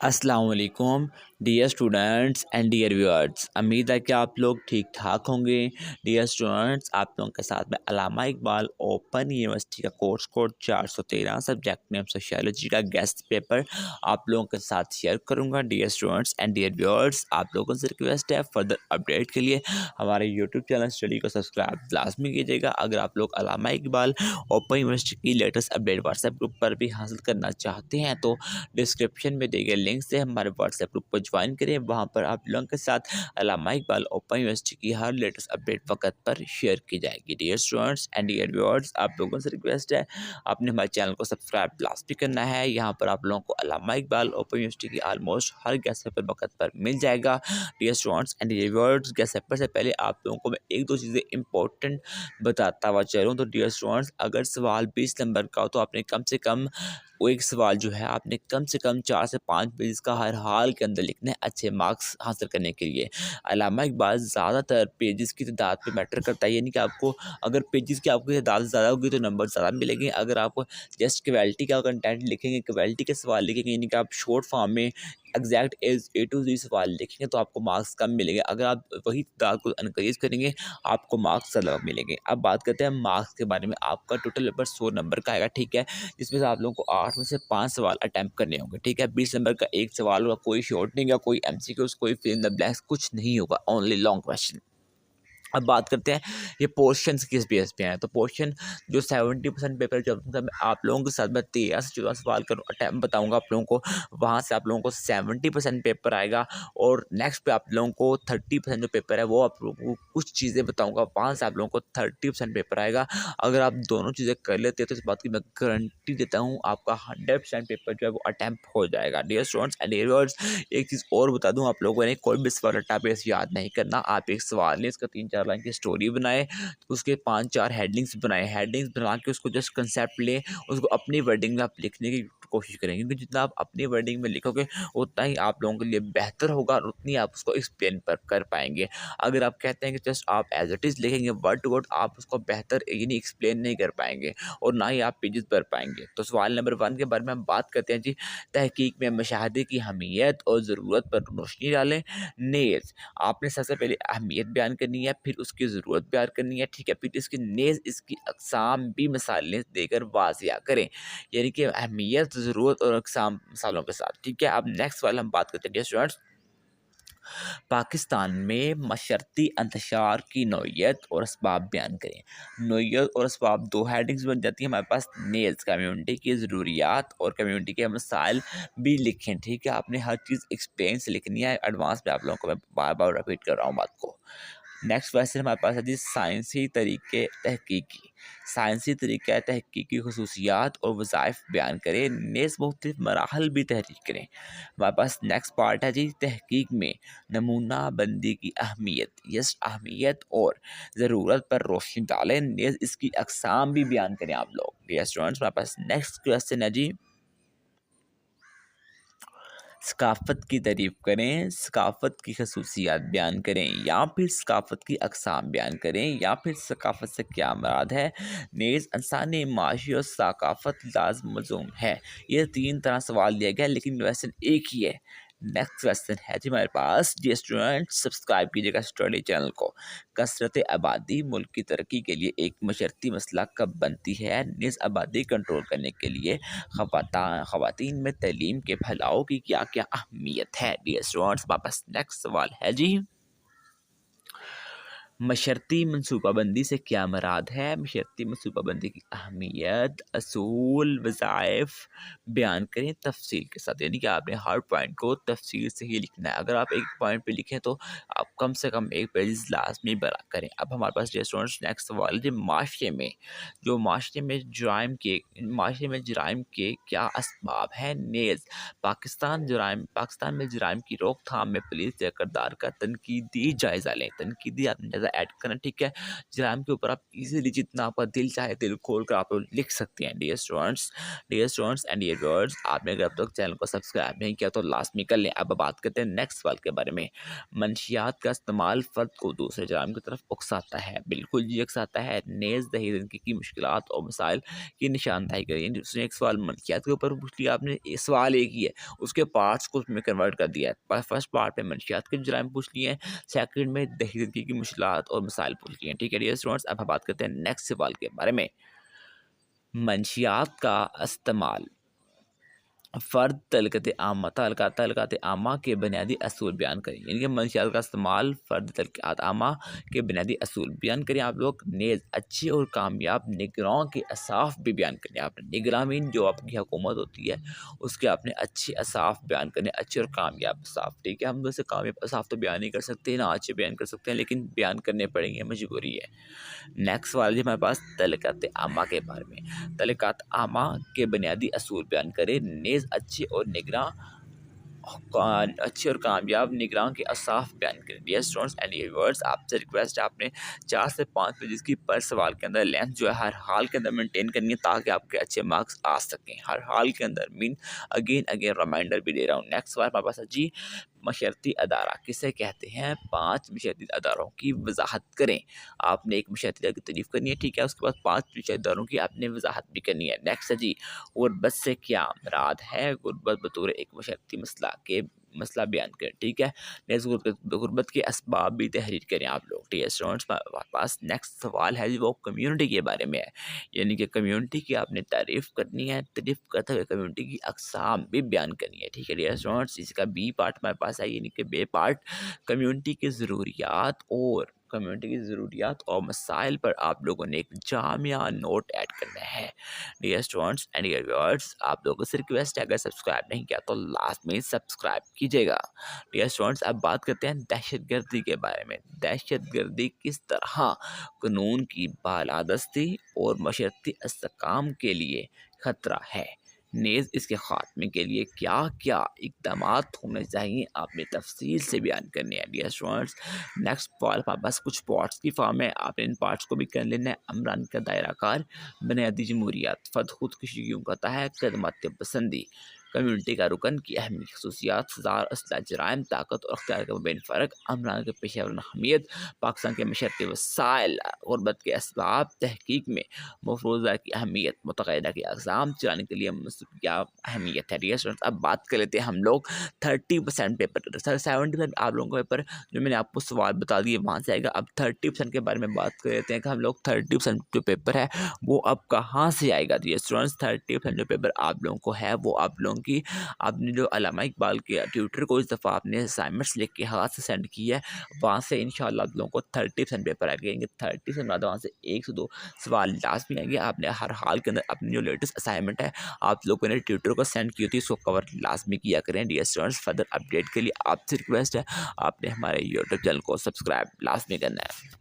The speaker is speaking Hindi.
अस्सलाम वालेकुम dear students and dear viewers. उम्मीद है कि आप लोग ठीक ठाक होंगे। डियर स्टूडेंट्स, आप लोगों के साथ में अल्लामा इकबाल ओपन यूनिवर्सिटी का course code 413 subject name sociology का गेस्ट पेपर आप लोगों के साथ शेयर करूंगा। Dear students and dear viewers, आप लोगों से रिक्वेस्ट है फर्दर अपडेट के लिए हमारे यूट्यूब चैनल स्टडी को सब्सक्राइब लाजमी कीजिएगा। अगर आप लोग अल्लामा इकबाल ओपन यूनिवर्सिटी की लेटेस्ट अपडेट व्हाट्सएप ग्रुप पर भी हासिल करना चाहते हैं तो डिस्क्रिप्शन में दिए गए लिंक से हमारे व्हाट्सएप ग्रुप को ज्वाइन करें। वहां पर आप लोगों के साथ अल्लामा इकबाल ओपन यूनिवर्सिटी की हर लेटेस्ट अपडेट वक्त पर शेयर की जाएगी। Dear students and dear viewers, आप लोगों से रिक्वेस्ट है आपने हमारे चैनल को सब्सक्राइब लाजमी करना है। यहाँ पर आप लोगों को अल्लामा इकबाल ओपन यूनिवर्सिटी की ऑलमोस्ट हर गेस्ट पेपर वक्त पर मिल जाएगा। Dear students and dear viewers, guess paper से पहले आप लोगों को मैं एक दो चीज़ें इंपॉर्टेंट बताता हुआ चलूँ तो डियर स्टूडेंट्स, अगर सवाल 20 नंबर का हो तो आपने कम से कम वो एक सवाल जो है आपने कम से कम 4 से 5 पेज का हर हाल के अंदर लिखना है अच्छे मार्क्स हासिल करने के लिए। अल्लामा इकबाल ज़्यादातर पेजेस की तादाद पे मैटर करता है, यानी कि आपको अगर पेजेस की आपकी तादाद ज़्यादा होगी तो नंबर ज़्यादा मिलेंगे। अगर आप जस्ट क्वालिटी का कंटेंट लिखेंगे, क्वालिटी के सवाल लिखेंगे, यानी कि आप शॉर्ट फॉर्म में एग्जैक्ट एज ए टू जी सवाल लिखेंगे तो आपको मार्क्स कम मिलेंगे। अगर आप वही तादाद को इनक्रीज करेंगे आपको मार्क्स ज़्यादा मिलेंगे। अब बात करते हैं मार्क्स के बारे में। आपका टोटल पेपर 100 नंबर का आएगा, ठीक है, जिसमें से आप लोगों को 8 में से 5 सवाल अटैम्प्ट करने होंगे, ठीक है। 20 नंबर का एक सवाल होगा, कोई शॉर्ट नहीं होगा, कोई एमसीक्यूज, कोई फिल इन द ब्लैंक्स कुछ नहीं होगा, ओनली लॉन्ग क्वेश्चन। अब बात करते हैं ये पोर्शन किस बेस पे हैं। तो पोर्शन जो 70% पेपर जो आप लोगों के साथ मैं 13 से 14 सवाल करूँ अटैम्प्ट बताऊंगा आप लोगों को, वहाँ से आप लोगों को 70% पेपर आएगा। और नेक्स्ट पे आप लोगों को 30% जो पेपर है वो आप लोगों को कुछ चीज़ें बताऊंगा, वहाँ से आप लोगों को 30% पेपर आएगा। अगर आप दोनों चीज़ें कर लेते हैं तो इस बात की मैं गारंटी देता हूँ आपका 100% पेपर जो है वो अटैम्प्ट हो जाएगा। Dear students and dear viewers, एक चीज़ और बता दूँ, आप लोगों ने कोई भी सवाल रट्टा बेस याद नहीं करना। आप एक सवाल लें, इसका 3-4 लाइन की स्टोरी बनाए, तो उसके 5-4 हेडिंग्स बनाए, हेडिंग्स बना के उसको जस्ट कंसेप्ट लें, उसको अपनी वर्डिंग में आप लिखने की कोशिश करें, क्योंकि जितना आप अपनी वर्डिंग में लिखोगे उतना ही आप लोगों के लिए बेहतर होगा और उतनी आप उसको एक्सप्लेन कर पाएंगे। अगर आप कहते हैं कि जस्ट आप एज इट इज़ लिखेंगे वर्ड टू वर्ड, आप उसको बेहतर यानी एक्सप्लेन नहीं कर पाएंगे और ना ही आप पेजेस भर पाएंगे। तो सवाल नंबर 1 के बारे में हम बात करते हैं जी। तहकीक में मुशाहदे की अहमियत और ज़रूरत पर रोशनी डालें। नेज़, आपने सबसे पहले अहमियत बयान करनी है, फिर उसकी ज़रूरत बयान करनी है, ठीक है, फिर इसकी नेज़ इसकी अक़साम भी मिसालें देकर वाज़िया करें, यानी कि अहमियत, ज़रूरत और अक़साम मिसालों के साथ, ठीक है। अब नेक्स्ट वाला हम बात करते हैं डियर स्टूडेंट्स। पाकिस्तान में मशरती इंतशार की नौइयत और असबाब बयान करें। नौइयत और असबाब दो हेडिंग्स बन जाती हैं हमारे पास। नेल्स, कम्युनिटी की ज़रूरियात और कम्युनिटी के मसाइल भी लिखें, ठीक है। आपने हर चीज़ एक्सप्लेन से लिखनी है। एडवांस में आप लोगों को मैं बार बार रिपीट कर रहा हूँ बात को। नेक्स्ट क्वेश्चन हमारे पास है जी, साइंसी तरीके तहकीकी। साइंसी तरीक़ा तहकीकी खसूसियात और वज़ाइफ बयान करें। नेज़ मुख्तलिफ मराहल भी तहरीर करें। हमारे पास नेक्स्ट पार्ट है जी, तहकीक में नमूना बंदी की अहमियत। यस, अहमियत और ज़रूरत पर रोशनी डालें। नेज़ इसकी अक़साम भी बयान करें आप लोग। डियर स्टूडेंट्स, हमारे पास नेक्स्ट क्वेश्चन है जी, सकाफ़त की तारीफ़ करें, सकाफ़त की खसूसियात बयान करें, या फिर सकाफ़त की अक़साम बयान करें, या फिर सकाफ़त से क्या मुराद है। नेज़ इंसानी माशी और सकाफ़त लाज़िम मलज़ूम है। ये 3 तरह सवाल दिया गया लेकिन क्वेश्चन एक ही है। नेक्स्ट क्वेश्चन है जी हमारे पास, जी स्टूडेंट सब्सक्राइब कीजिएगा स्टडी चैनल को। कसरत आबादी मुल्क की तरक्की के लिए एक मशर्ती मसला कब बनती है। निज़ आबादी कंट्रोल करने के लिए ख़वातीन में तालीम के फैलाव की क्या क्या अहमियत है। डियर स्टूडेंट्स, वापस नेक्स्ट सवाल है जी, मशर्ती मनसूबाबंदी से क्या मुराद है। मशर्ती मनसूबाबंदी की अहमियत, असूल, वज़ाइफ बयान करें तफसील के साथ, यानी कि आपने हर पॉइंट को तफसील से ही लिखना है। अगर आप एक पॉइंट पे लिखें तो आप कम से कम एक पेज लाजमी बना करें। अब हमारे पास स्टूडेंट्स नेक्स्ट सवाल है, माशरे में जो माशरे में जराइम के क्या असबाब हैं। नेज़, पाकिस्तान में जराइम की रोकथाम में पुलिस के किरदार का तनकीदी जायज़ा लें। तनकीदी आपने ज़्यादा ऐड करना, ठीक है। जराइम के ऊपर आप इजीली जितना आपका दिल चाहे दिल खोल कर आप लोग लिख सकते हैं। Dear students and dear viewers, आपने अगर अब तक चैनल को सब्सक्राइब नहीं किया तो लास्ट में कर लें। अब बात करते हैं नेक्स्ट सवाल के बारे में। मंशियात का इस्तेमाल फ़र्द को दूसरे जराइम की तरफ उकसाता है। बिल्कुल जी उकसाता है। नेज़ दही ज़िंदगी की मुश्किलात और मसाइल की निशानदाही करिए। दूसरे एक सवाल मंशियात के ऊपर पूछ लिया आपने, सवाल एक ही है, उसके पार्ट्स को उसमें कन्वर्ट कर दिया है। फर्स्ट पार्ट में मंशियात के जराइम पूछ लिए हैं, सेकंड में दही ज़िंदगी की मुश्किलात और मसाइल पूछ लिए हैं, ठीक है डियर स्टूडेंट्स। अब हम बात करते हैं नेक्स्ट सवाल के बारे में। मंशियात का इस्तेमाल फ़र्द तलक़ात आमा के बुनियादी असूल बयान करें। यानी कि मंशियात का इस्तेमाल फ़र्द तलक़ात आमा के बुनियादी असूल बयान करें। आप लोग नेज़ अच्छी और कामयाब निगरां के असाफ भी बयान करें। आपने निगरां मीन जो आपकी हुकूमत होती है उसके आपने अच्छे असाफ बयान करने, अच्छे और कामयाब असाफ, ठीक है। हम वैसे कामयाब असाफ तो बयान नहीं कर सकते, ना अच्छे बयान कर सकते हैं, लेकिन बयान करने पड़ेंगे, मजबूरी है। नेक्स्ट सवाल है हमारे पास तलक़ात आमा के बारे में। तलक़ात आमा के बुनियादी असूल बयान करें। नेज़ अच्छे और कामयाब निगरान के असाफ बयान करें। Dear students and dear viewers, आपसे रिक्वेस्ट है आपने 4 से 5 पेजेस की पर सवाल के अंदर लेंथ जो है हर हाल के अंदर मेंटेन करनी है, ताकि आपके अच्छे मार्क्स आ सकें हर हाल के अंदर। मीन अगेन रिमाइंडर भी दे रहा हूँ। नेक्स्ट सवाल हमारे पास है जी, मशरती अदारा किसे कहते हैं? 5 मशरती अदारों की वजाहत करें। आपने एक मशरती अदारे की तारीफ करनी है, ठीक है, उसके बाद 5 मशरती अदारों की आपने वजाहत भी करनी है। नेक्स्ट है जी, गुरबत से क्या मुराद है? गुरबत बतौर एक मशरती मसला बयान करें, ठीक है। नेक्स्ट गुरबत के असबाब भी तहरीर करें आप लोग। डियर स्टूडेंट्स, पास नेक्स्ट सवाल है जी, वो कम्युनिटी के बारे में है। यानी कि कम्युनिटी की आपने तारीफ़ करनी है, तारीफ़ करते हुए कम्युनिटी की अक़साम भी बयान करनी है, ठीक है डियर स्टूडेंट्स। इसका बी पार्ट हमारे पास है, यानी कि बे पार्ट कम्युनिटी की ज़रूरियात और मसाइल पर आप लोगों ने एक जामिया नोट ऐड करना है। Dear students and dear viewers, आप लोगों से रिक्वेस्ट है, अगर सब्सक्राइब नहीं किया तो लास्ट में सब्सक्राइब कीजिएगा। डियर स्टूडेंट्स, अब बात करते हैं दहशतगर्दी के बारे में। दहशतगर्दी किस तरह कानून की बालादस्ती और मशरती इस्तेहकाम के लिए ख़तरा है। नेज़ इसके ख़ात्मे के लिए क्या क्या इक़दामात होने चाहिए, आपने तफसील से बयान करने हैं। डियर स्टूडेंट्स, नेक्स्ट पार्ट हमारे पास कुछ पार्ट्स की फॉर्म है, आपने इन पार्ट्स को भी कर लेना है। अमरान का दायरा कार, बुनियादी जमहूरियत, फ़र्द खुदकुशी क्यों करता है, खदमत पसंदी, कम्युनिटी का रुकन की अहम खसूसियात, सज़ार असला जराइम, ताकत और अख्तियार के बेन फ़र्क, अमरान के पेशेवर हमीयत, पाकिस्तान के मशरक़ी वसाइल, गुरबत के असबाब, तहकीक में मफरूज़ा की अहमियत, मुतक़ैदा के अक़साम चलाने के लिए क्या अहमियत है। डियर स्टूडेंट्स, अब बात कर लेते हैं हम लोग 30% पेपर, 70% आप लोगों का पेपर जो मैंने आपको सवाल बता दिए वहाँ से आएगा। अब 30% के बारे में बात कर लेते हैं कि हम लोग 30% जो पेपर है वो अब कहाँ से आएगा। डियर स्टूडेंट्स, 30% जो पेपर आप लोगों को है वो आप लोगों की, आपने जो अल्लामा इकबाल के ट्यूटर को इस दफ़ा आपने असाइनमेंट्स लिख के हाथ से सेंड की है, वहाँ से इंशाल्लाह आप लोगों को 30% पेपर आएंगे। 30% बाद वहाँ से 1 से 2 सवाल लाजमी आएंगे। आपने हर हाल के अंदर अपनी जो लेटेस्ट असाइनमेंट है आप लोगों ने ट्यूटर को सेंड की होती है, उसको कवर लाजमी किया करें। डियर स्टूडेंट्स, फर्दर अपडेट के लिए आपसे रिक्वेस्ट है, आपने हमारे यूट्यूब चैनल को सब्सक्राइब लाजमी करना है।